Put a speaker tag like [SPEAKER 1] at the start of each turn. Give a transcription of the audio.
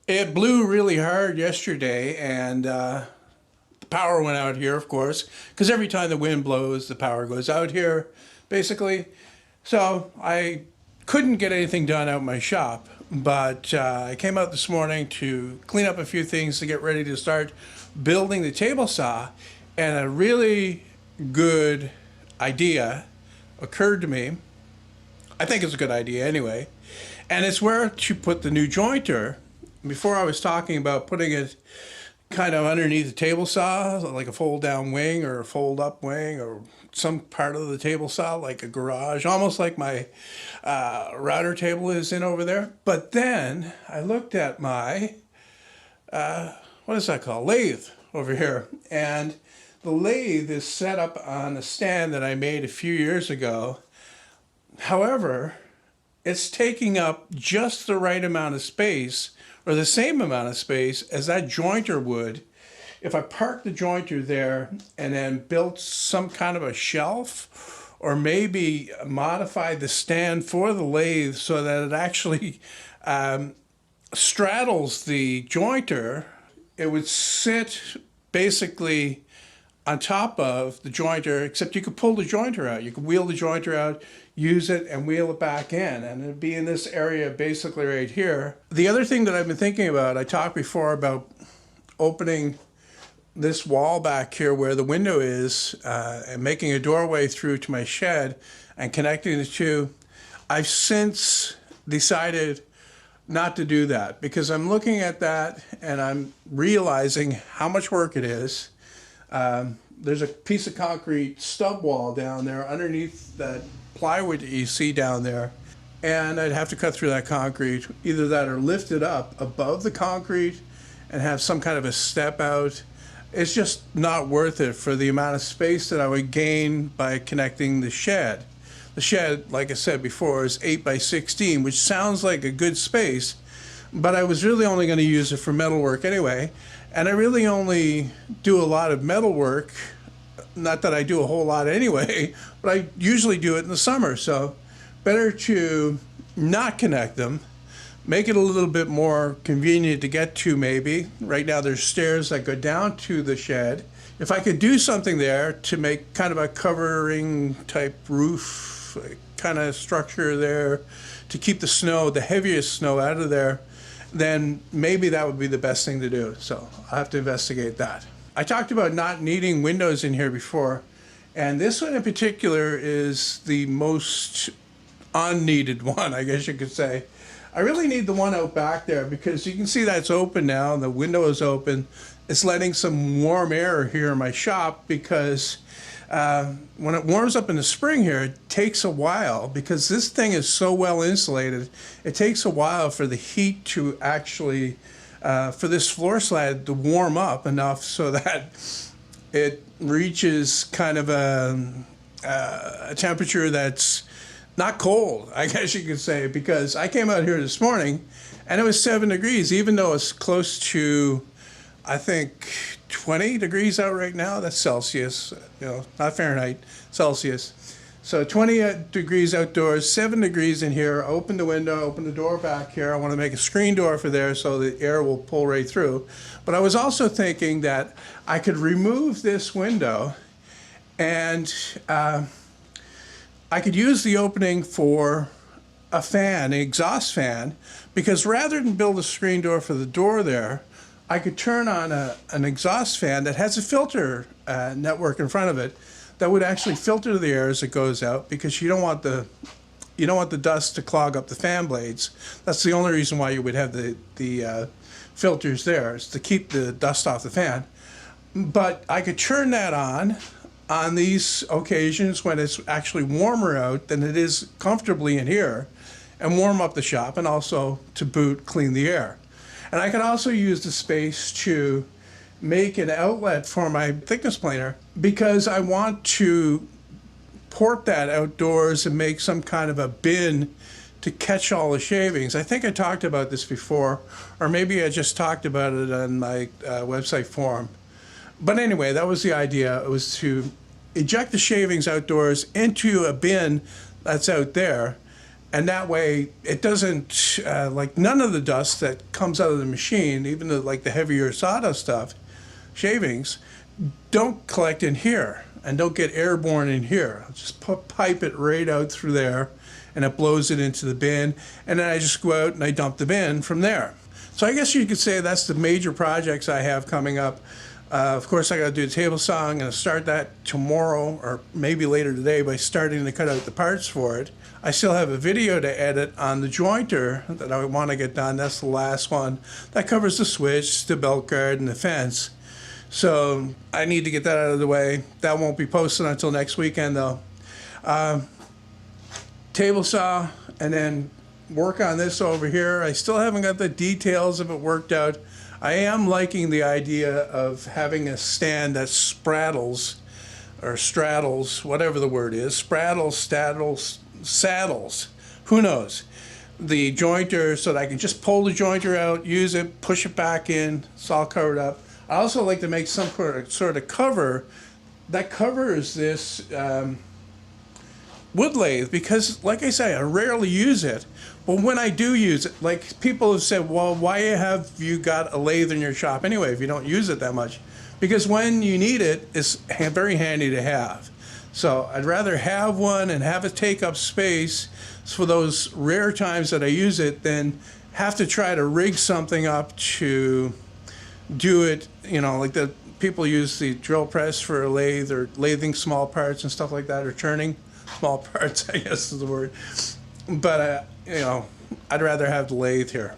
[SPEAKER 1] It blew really hard yesterday, and the power went out here, of course, because every time the wind blows, the power goes out here, basically. So I couldn't get anything done out in my shop, but I came out this morning to clean up a few things to get ready to start building the table saw, and a really good idea occurred to me. I think it's a good idea anyway, and it's where to put the new jointer. Before I was talking about putting it kind of underneath the table saw, like a fold down wing or a fold up wing or some part of the table saw, like a garage, almost like my router table is in over there. But then I looked at my, what is that called? Lathe over here. And the lathe is set up on a stand that I made a few years ago. However, it's taking up just the right amount of space, or the same amount of space as that jointer would if I parked the jointer there and then built some kind of a shelf, or maybe modified the stand for the lathe so that it actually straddles the jointer. It would sit basically on top of the jointer, except you could pull the jointer out. You could wheel the jointer out, use it, and wheel it back in. And it'd be in this area basically right here. The other thing that I've been thinking about, I talked before about opening this wall back here where the window is and making a doorway through to my shed and connecting the two. I've since decided not to do that because I'm looking at that and I'm realizing how much work it is. There's a piece of concrete stub wall down there underneath that plywood that you see down there, and I'd have to cut through that concrete, either that or lift it up above the concrete and have some kind of a step out. It's just not worth it for the amount of space that I would gain by connecting the shed. The shed, like I said before, is 8 by 16, which sounds like a good space, but I was really only going to use it for metal work anyway. And I really only do a lot of metal work, not that I do a whole lot anyway, but I usually do it in the summer. So better to not connect them, make it a little bit more convenient to get to maybe. Right now there's stairs that go down to the shed. If I could do something there to make kind of a covering type roof kind of structure there to keep the snow, the heaviest snow out of there, then maybe that would be the best thing to do. So I'll have to investigate that. I talked about not needing windows in here before, and this one in particular is the most unneeded one, I guess you could say. I really need the one out back there because you can see that's open now and the window is open. It's letting some warm air here in my shop because when it warms up in the spring here, it takes a while because this thing is so well insulated. It takes a while for the heat to actually, for this floor slab to warm up enough so that it reaches kind of a temperature that's not cold, I guess you could say, because I came out here this morning and it was 7 degrees, even though it's close to, I think, 20 degrees out right now. That's Celsius, not Fahrenheit, Celsius. So 20 degrees outdoors, 7 degrees in here. Open the window, open the door back here. I want to make a screen door for there so the air will pull right through. But I was also thinking that I could remove this window and I could use the opening for a fan, an exhaust fan, because rather than build a screen door for the door there, I could turn on an exhaust fan that has a filter network in front of it that would actually filter the air as it goes out, because you don't want the dust to clog up the fan blades. That's the only reason why you would have the filters there, is to keep the dust off the fan. But I could turn that on these occasions when it's actually warmer out than it is comfortably in here, and warm up the shop, and also to boot clean the air. And I can also use the space to make an outlet for my thickness planer because I want to port that outdoors and make some kind of a bin to catch all the shavings. I think I talked about this before, or maybe I just talked about it on my website forum. But anyway, that was the idea. It was to eject the shavings outdoors into a bin that's out there, And that way it doesn't, like none of the dust that comes out of the machine, even like the heavier sawdust stuff, shavings, don't collect in here and don't get airborne in here. I'll just pipe it right out through there, and it blows it into the bin, and then I just go out and I dump the bin from there. So I guess you could say that's the major projects I have coming up. Of course, I got to do a table saw. I'm going to start that tomorrow or maybe later today by starting to cut out the parts for it. I still have a video to edit on the jointer that I want to get done. That's the last one. That covers the switch, the belt guard, and the fence. So I need to get that out of the way. That won't be posted until next weekend, though. Table saw, and then work on this over here. I still haven't got the details of it worked out. I am liking the idea of having a stand that spraddles, or straddles, whatever the word is, spraddles, saddles, who knows, the jointer, so that I can just pull the jointer out, use it, push it back in, it's all covered up. I also like to make some sort of cover that covers this wood lathe, because like I say, I rarely use it. But when I do use it, like people have said, well, why have you got a lathe in your shop anyway if you don't use it that much? Because when you need it, it's very handy to have. So I'd rather have one and have it take up space for those rare times that I use it than have to try to rig something up to do it, you know, like the people use the drill press for a lathe, or lathing small parts and stuff like that, or turning small parts, I guess is the word. But, you know, I'd rather have the lathe here.